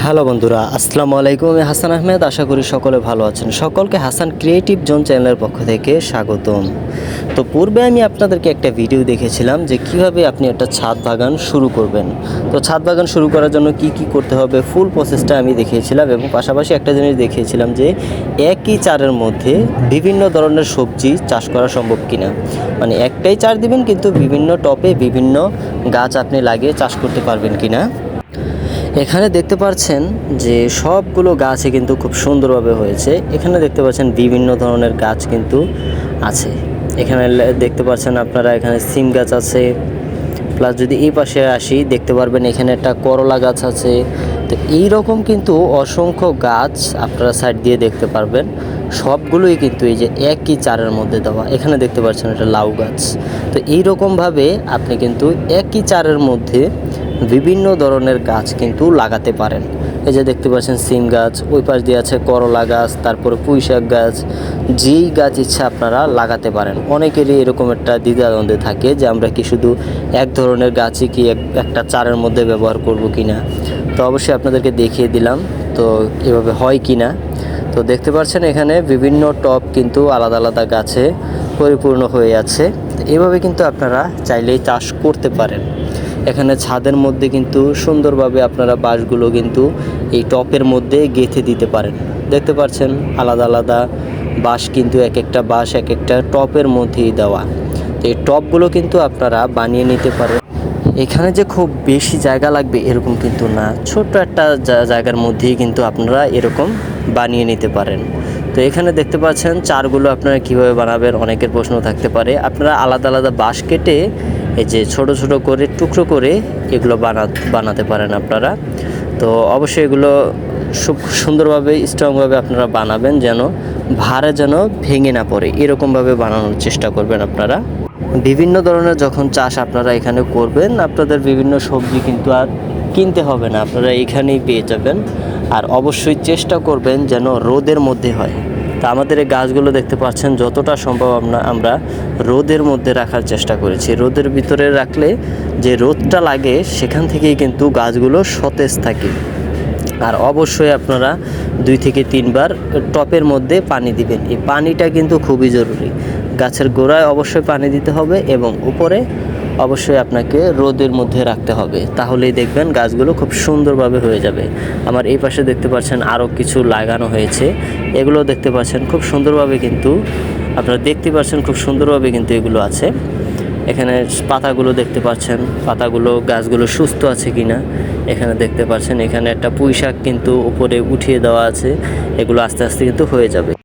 Hello বন্ধুরা, আসসালামু আলাইকুম। আমি হাসান আহমেদ। আশা করি সকলে ভালো আছেন। সকলকে হাসান ক্রিয়েটিভ জোন চ্যানেলের পক্ষ থেকে স্বাগতম। তো পূর্বে আমি আপনাদেরকে একটা ভিডিও দেখেছিলাম যে কিভাবে আপনি একটা ছাদ বাগান শুরু করবেন। তো ছাদ বাগান শুরু করার জন্য কি কি করতে হবে ফুল প্রসেসটা আমি দেখিয়েছিলাম, এবং পাশাপাশি একটা জিনিস দেখিয়েছিলাম যে একই চারের মধ্যে বিভিন্ন ধরনের সবজি চাষ করা সম্ভব কিনা। মানে একটাই চার দিবেন কিন্তু বিভিন্ন টপে বিভিন্ন গাছ আপনি লাগিয়ে চাষ করতে পারবেন কিনা। এখানে দেখতে পাচ্ছেন যে সবগুলো গাছই কিন্তু খুব সুন্দরভাবে হয়েছে। এখানে দেখতে পাচ্ছেন বিভিন্ন ধরনের গাছ কিন্তু আছে। এখানে দেখতে পাচ্ছেন আপনারা, এখানে সিম গাছ আছে। প্লাস যদি এই পাশে আসি দেখতে পারবেন এখানে একটা করলা গাছ আছে। তো এই রকম কিন্তু অসংখ্য গাছ আপনারা সাইড দিয়ে দেখতে পারবেন। সবগুলোই কিন্তু এই যে একই চারের মধ্যে দেওয়া। এখানে দেখতে পাচ্ছেন এটা লাউ গাছ। তো এই রকমভাবে আপনি কিন্তু একই চারের মধ্যে বিভিন্ন ধরনের গাছ কিন্তু লাগাতে পারেন। এই যে দেখতে পাচ্ছেন সিম গাছ, ওই পাশ দিয়ে আছে করলা গাছ, তারপরে পুঁই শাক গাছ। যেই গাছ ইচ্ছা আপনারা লাগাতে পারেন। অনেকেরই এরকম একটা দ্বিধাদ্বন্দ্বে থাকে যে আমরা কি শুধু এক ধরনের গাছই কি একটা চারের মধ্যে ব্যবহার করব কি না। তো অবশ্যই আপনাদেরকে দেখিয়ে দিলাম তো এভাবে হয় কি না। তো দেখতে পাচ্ছেন এখানে বিভিন্ন টব কিন্তু আলাদা আলাদা গাছে পরিপূর্ণ হয়ে আছে। এভাবে কিন্তু আপনারা চাইলেই চাষ করতে পারেন। এখানে ছাদের মধ্যে কিন্তু সুন্দরভাবে আপনারা বাঁশগুলো কিন্তু এই টপের মধ্যে গেঁথে দিতে পারেন। দেখতে পাচ্ছেন আলাদা আলাদা বাঁশ কিন্তু এক একটা বাঁশ এক একটা টপের মধ্যেই দেওয়া। তো এই টপগুলো কিন্তু আপনারা বানিয়ে নিতে পারেন। এখানে যে খুব বেশি জায়গা লাগবে এরকম কিন্তু না, ছোট্ট একটা জায়গার মধ্যেই কিন্তু আপনারা এরকম বানিয়ে নিতে পারেন। তো এখানে দেখতে পাচ্ছেন চারগুলো আপনারা কিভাবে বানাবেন অনেকের প্রশ্ন থাকতে পারে। আপনারা আলাদা আলাদা বাঁশ কেটে এই যে ছোট ছোট করে টুকরো করে এগুলো বানাতে পারেন আপনারা। তো অবশ্যই এগুলো খুব সুন্দরভাবে স্ট্রংভাবে আপনারা বানাবেন, যেন ভারে যেন ভেঙে না পড়ে, এরকমভাবে বানানোর চেষ্টা করবেন আপনারা। বিভিন্ন ধরনের যখন চাষ আপনারা এখানে করবেন, আপনাদের বিভিন্ন সবজি কিন্তু আর কিনতে হবে না, আপনারা এখানেই পেয়ে যাবেন। আর অবশ্যই চেষ্টা করবেন যেন রোদের মধ্যে হয়। তা আমাদের এই গাছগুলো দেখতে পাচ্ছেন যতটা সম্ভব আমরা রোদের মধ্যে রাখার চেষ্টা করেছি। রোদের ভিতরে রাখলে যে রোদটা লাগে সেখান থেকেই কিন্তু গাছগুলো সতেজ থাকে। আর অবশ্যই আপনারা 2 থেকে 3 বার টপের মধ্যে পানি দিবেন। এই পানিটা কিন্তু খুবই জরুরি। গাছের গোড়ায় অবশ্যই পানি দিতে হবে এবং উপরে অবশ্যই আপনাকে রোদের মধ্যে রাখতে হবে। তাহলেই দেখবেন গাছগুলো খুব সুন্দরভাবে হয়ে যাবে। আমার এই পাশে দেখতে পাচ্ছেন আরও কিছু লাগানো হয়েছে। এগুলো দেখতে পাচ্ছেন খুব সুন্দরভাবে কিন্তু আপনারা দেখতে পাচ্ছেন খুব সুন্দরভাবে কিন্তু এগুলো আছে। এখানে পাতাগুলো দেখতে পাচ্ছেন, পাতাগুলো গাছগুলো সুস্থ আছে কিনা এখানে দেখতে পাচ্ছেন। এখানে একটা পুঁই শাক কিন্তু উপরে উঠিয়ে দেওয়া আছে। এগুলো আস্তে আস্তে কিন্তু হয়ে যাবে।